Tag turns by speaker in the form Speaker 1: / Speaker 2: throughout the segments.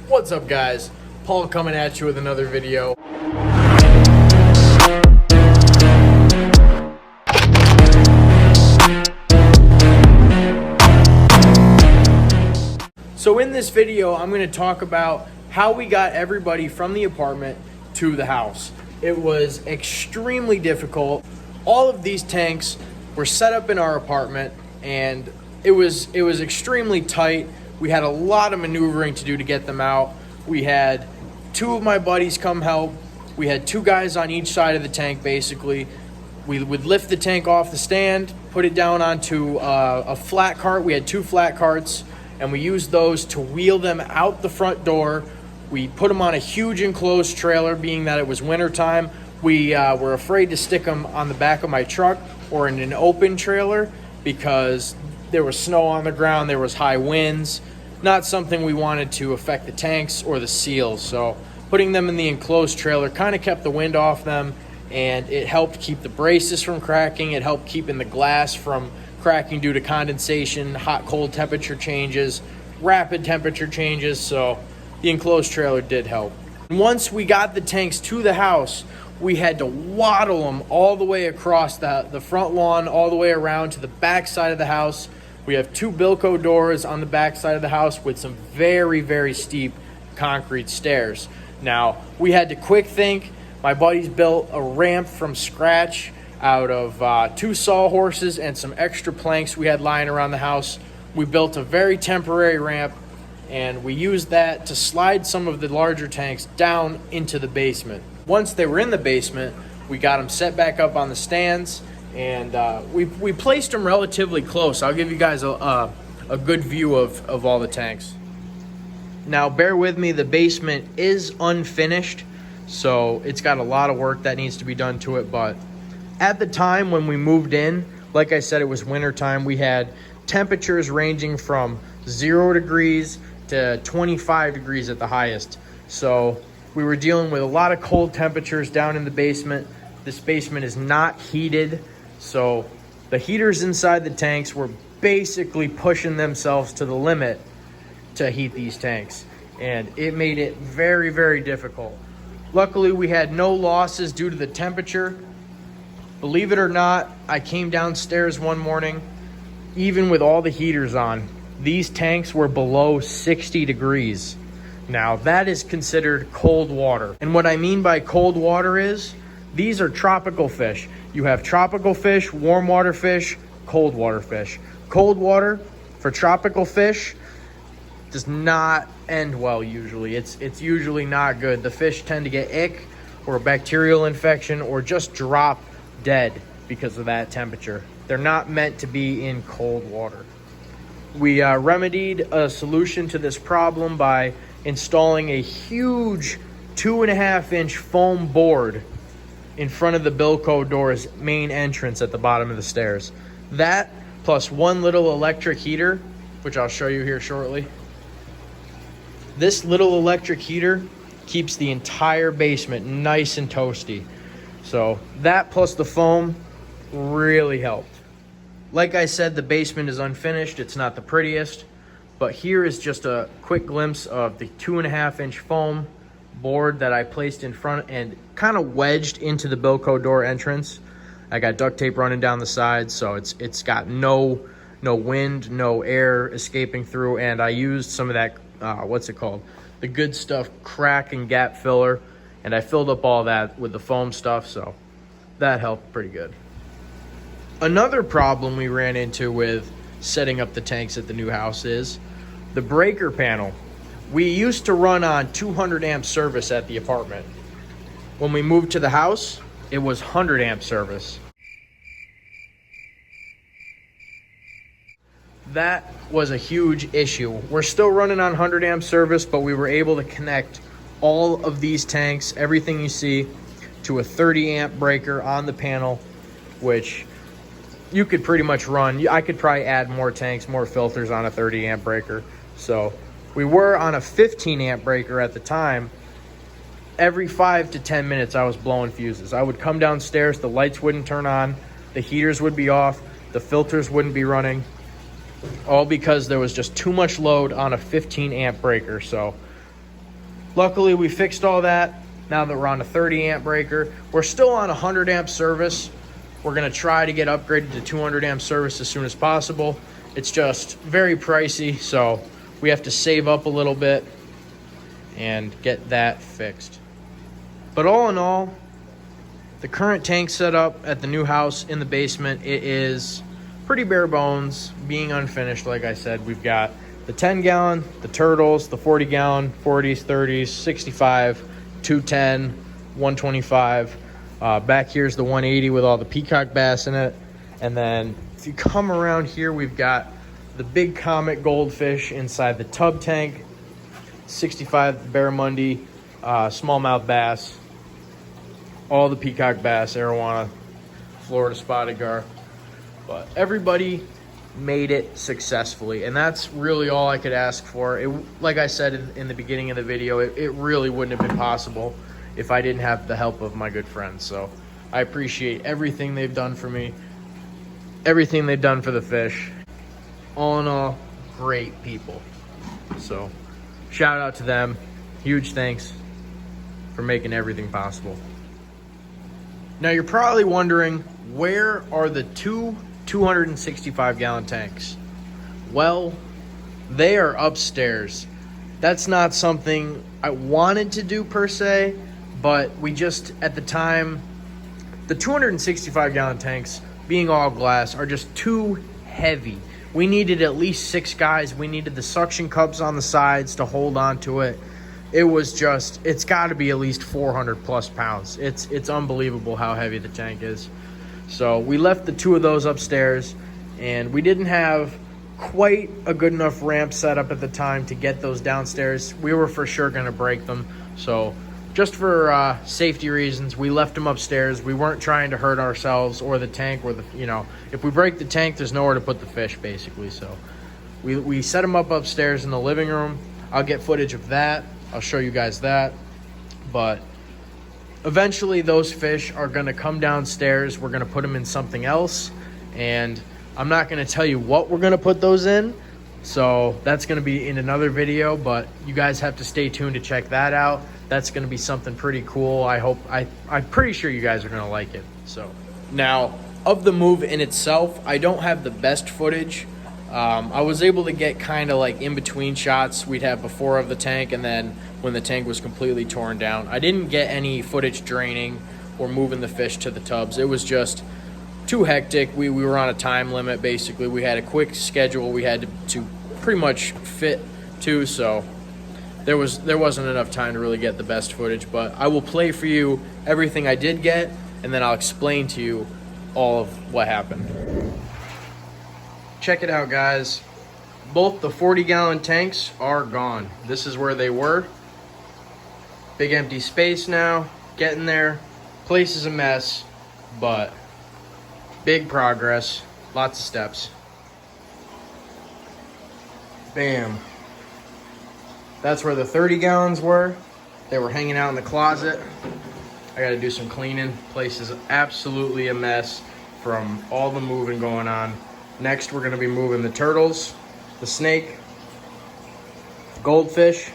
Speaker 1: What's up, guys? Paul coming at you with another video. So in this video, I'm going to talk about how we got everybody from the apartment to the house. It was extremely difficult. All of these tanks were set up in our apartment, and it was extremely tight. We had a lot of maneuvering to do to get them out. We had two of my buddies come help. We had two guys on each side of the tank, basically. We would lift the tank off the stand, put it down onto a flat cart. We had two flat carts, and we used those to wheel them out the front door. We put them on a huge enclosed trailer, being that it was wintertime. We were afraid to stick them on the back of my truck or in an open trailer because there was snow on the ground, there was high winds. Not something we wanted to affect the tanks or the seals. So putting them in the enclosed trailer kind of kept the wind off them, and it helped keep the braces from cracking. It helped keeping the glass from cracking due to condensation, hot cold temperature changes, rapid temperature changes. So the enclosed trailer did help. Once we got the tanks to the house, we had to waddle them all the way across the front lawn, all the way around to the back side of the house. We have two Bilco doors on the back side of the house with some very, very steep concrete stairs. Now, we had to quick think. My buddies built a ramp from scratch out of two sawhorses and some extra planks we had lying around the house. We built a very temporary ramp, and we used that to slide some of the larger tanks down into the basement. Once they were in the basement, we got them set back up on the stands, and we placed them relatively close. I'll give you guys a good view of all the tanks. Now, bear with me, the basement is unfinished, so it's got a lot of work that needs to be done to it, but at the time when we moved in, like I said, it was winter time. We had temperatures ranging from 0 degrees to 25 degrees at the highest. So we were dealing with a lot of cold temperatures down in the basement. This basement is not heated, so the heaters inside the tanks were basically pushing themselves to the limit to heat these tanks, and it made it very, very difficult. Luckily, we had no losses due to the temperature. Believe it or not, I came downstairs one morning, even with all the heaters on, these tanks were below 60 degrees. Now, that is considered cold water. And what I mean by cold water is, these are tropical fish. You have tropical fish, warm water fish, cold water fish. Cold water for tropical fish does not end well usually. It's usually not good. The fish tend to get ick or a bacterial infection or just drop dead because of that temperature. They're not meant to be in cold water. We remedied a solution to this problem by installing a huge 2.5-inch foam board in front of the Bilco door's main entrance at the bottom of the stairs. That plus one little electric heater, which I'll show you here shortly. This little electric heater keeps the entire basement nice and toasty. So that plus the foam really helped. Like I said, the basement is unfinished. It's not the prettiest, but here is just a quick glimpse of the 2.5-inch foam board that I placed in front and kind of wedged into the Bilco door entrance. I got duct tape running down the sides, so it's got no wind, no air escaping through, and I used some of that, what's it called? The Good Stuff crack and gap filler, and I filled up all that with the foam stuff, so that helped pretty good. Another problem we ran into with setting up the tanks at the new house is the breaker panel. We used to run on 200 amp service at the apartment. When we moved to the house, it was 100 amp service. That was a huge issue. We're still running on 100 amp service, but we were able to connect all of these tanks, everything you see, to a 30 amp breaker on the panel, which you could pretty much run. I could probably add more tanks, more filters on a 30 amp breaker. So we were on a 15 amp breaker at the time. Every 5 to 10 minutes, I was blowing fuses. I would come downstairs, the lights wouldn't turn on, the heaters would be off, the filters wouldn't be running, all because there was just too much load on a 15 amp breaker. So Luckily, we fixed all that. Now that we're on a 30 amp breaker, we're still on a 100 amp service. We're gonna try to get upgraded to 200 amp service as soon as possible. It's just very pricey, so we have to save up a little bit and get that fixed. But all in all, the current tank setup at the new house in the basement, it is pretty bare bones, being unfinished. Like I said, we've got the 10 gallon, the turtles, the 40 gallon, 40s, 30s, 65, 210, 125. Back here's the 180 with all the peacock bass in it. And then if you come around here, we've got the big comet goldfish inside the tub tank, 65 barramundi, smallmouth bass, all the peacock bass, arowana, Florida spotted gar. But everybody made it successfully, and that's really all I could ask for. Like I said in the beginning of the video, it really wouldn't have been possible if I didn't have the help of my good friends. So I appreciate everything they've done for me, everything they've done for the fish. All in all, great people. So shout out to them. Huge thanks for making everything possible. Now you're probably wondering, where are the two 265 gallon tanks? Well, they are upstairs. That's not something I wanted to do per se, but we just, at the time, the 265 gallon tanks, being all glass, are just too heavy. We needed at least 6 guys. We needed the suction cups on the sides to hold on to it. It was just, it's got to be at least 400 plus pounds. It's unbelievable how heavy the tank is. So we left the 2 of those upstairs, and we didn't have quite a good enough ramp set up at the time to get those downstairs. We were for sure going to break them. So just for safety reasons, we left them upstairs. We weren't trying to hurt ourselves or the tank, or if we break the tank, there's nowhere to put the fish, basically. So we set them up upstairs in the living room. I'll get footage of that. I'll show you guys that. But eventually those fish are going to come downstairs. We're going to put them in something else, and I'm not going to tell you what we're going to put those in. So that's going to be in another video, but you guys have to stay tuned to check that out. That's going to be something pretty cool. I'm pretty sure you guys are going to like it. So now, of the move in itself, I don't have the best footage. I was able to get kind of like in between shots. We'd have before of the tank and then when the tank was completely torn down. I didn't get any footage draining or moving the fish to the tubs. It was just too hectic. We were on a time limit, basically. We had a quick schedule we had to pretty much fit to, so there wasn't enough time to really get the best footage. But I will play for you everything I did get, and then I'll explain to you all of what happened. Check it out, guys. Both the 40-gallon tanks are gone. This is where they were. Big empty space now. Getting there. Place is a mess, but big progress. Lots of steps. Bam. That's where the 30 gallons were. They were hanging out in the closet. I gotta do some cleaning. Place is absolutely a mess from all the moving going on. Next, we're gonna be moving the turtles, the snake, goldfish,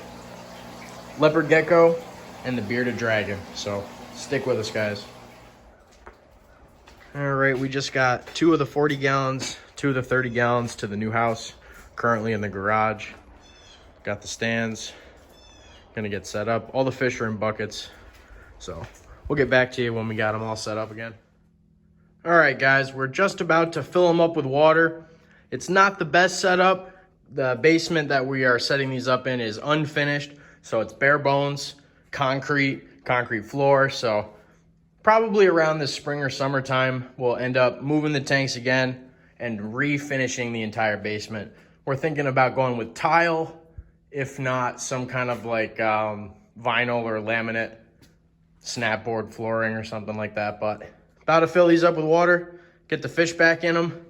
Speaker 1: leopard gecko, and the bearded dragon. So stick with us, guys. All right, we just got 2 of the 40 gallons, 2 of the 30 gallons to the new house, currently in the garage. Got the stands, gonna get set up. All the fish are in buckets. So we'll get back to you when we got them all set up again. All right, guys, we're just about to fill them up with water. It's not the best setup. The basement that we are setting these up in is unfinished, so it's bare bones, concrete floor. So probably around this spring or summertime, we'll end up moving the tanks again and refinishing the entire basement. We're thinking about going with tile, if not some kind of like vinyl or laminate snapboard flooring or something like that. But about to fill these up with water, get the fish back in them,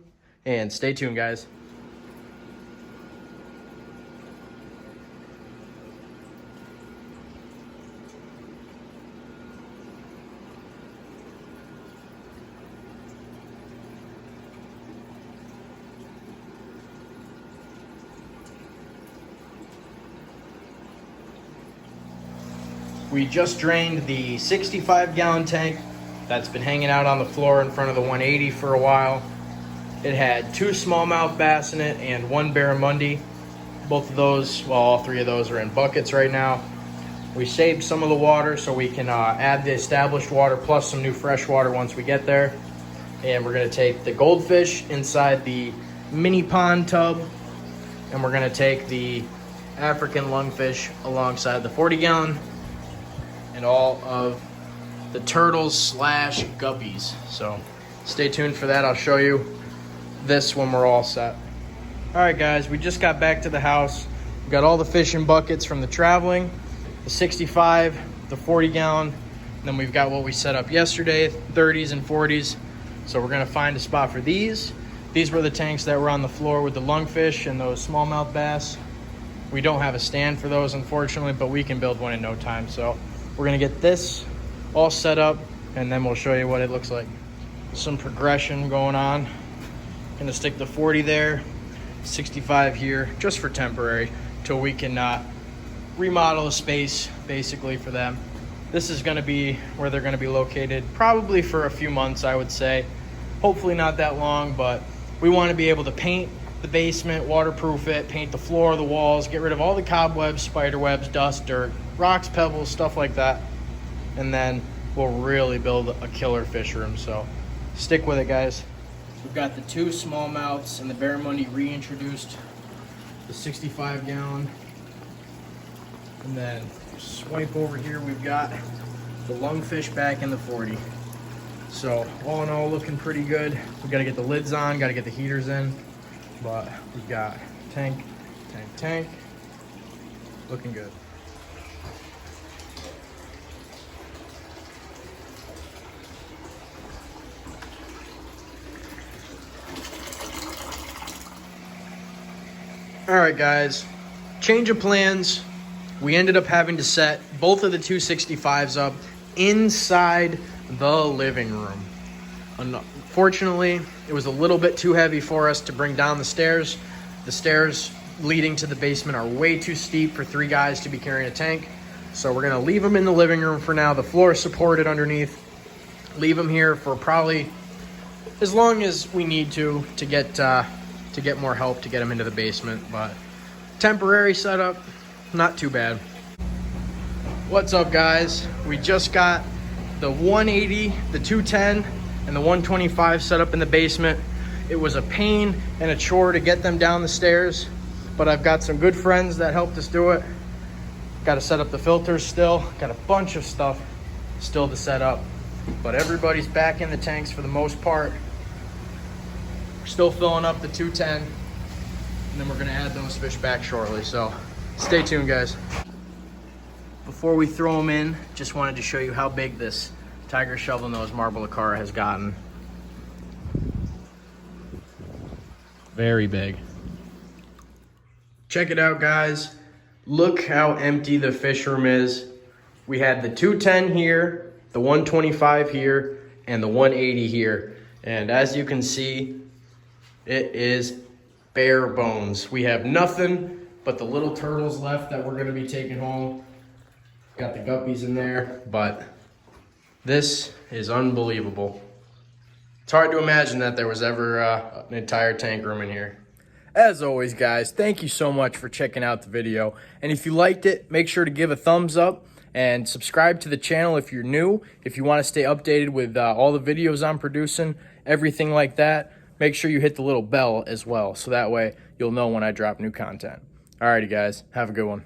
Speaker 1: and stay tuned, guys. We just drained the 65-gallon tank that's been hanging out on the floor in front of the 180 for a while. It had 2 smallmouth bass in it and 1 barramundi. Both of those, well, all 3 of those are in buckets right now. We saved some of the water so we can add the established water plus some new fresh water once we get there. And we're gonna take the goldfish inside the mini pond tub, and we're gonna take the African lungfish alongside the 40-gallon, and all of the turtles slash guppies. So stay tuned for that. I'll show you this when we're all set. All right, guys, we just got back to the house. We got all the fishing buckets from the traveling, the 65, the 40-gallon, then we've got what we set up yesterday, 30s and 40s. So we're gonna find a spot for these. These were the tanks that were on the floor with the lungfish and those smallmouth bass. We don't have a stand for those, unfortunately, but we can build one in no time. So we're gonna get this all set up, and then we'll show you what it looks like. Some progression going on. Gonna stick the 40 there, 65 here, just for temporary, till we can remodel a space, basically, for them. This is gonna be where they're gonna be located, probably for a few months, I would say. Hopefully not that long, but we wanna be able to paint the basement, waterproof it, paint the floor, the walls, get rid of all the cobwebs, spider webs, dust, dirt, rocks, pebbles, stuff like that. And then we'll really build a killer fish room, so stick with it, guys. We've got the 2 smallmouths and the barramundi reintroduced, the 65-gallon. And then swipe over here, we've got the lungfish back in the 40. So all in all, looking pretty good. We gotta get the lids on, gotta get the heaters in, but we've got tank, tank, tank, looking good. All right, guys, change of plans. We ended up having to set both of the 265s up inside the living room. Unfortunately, it was a little bit too heavy for us to bring down the stairs. The stairs leading to the basement are way too steep for 3 guys to be carrying a tank. So we're gonna leave them in the living room for now. The floor is supported underneath. Leave them here for probably as long as we need to get more help to get them into the basement. But temporary setup, not too bad. What's up, guys? We just got the 180, the 210, and the 125 set up in the basement. It was a pain and a chore to get them down the stairs, but I've got some good friends that helped us do it. Got to set up the filters still. Got a bunch of stuff still to set up, but everybody's back in the tanks for the most part. We're still filling up the 210, and then we're gonna add those fish back shortly, so stay tuned, guys. Before we throw them in, just wanted to show you how big this tiger shovel-nose marble acara has gotten. Very big. Check it out, guys. Look how empty the fish room is. We had the 210 here, the 125 here, and the 180 here. And as you can see, it is bare bones. We have nothing but the little turtles left that we're gonna be taking home. Got the guppies in there, but this is unbelievable. It's hard to imagine that there was ever an entire tank room in here. As always, guys, thank you so much for checking out the video. And if you liked it, make sure to give a thumbs up and subscribe to the channel if you're new. If you want to stay updated with all the videos I'm producing, everything like that, make sure you hit the little bell as well, so that way you'll know when I drop new content. Alrighty, guys, have a good one.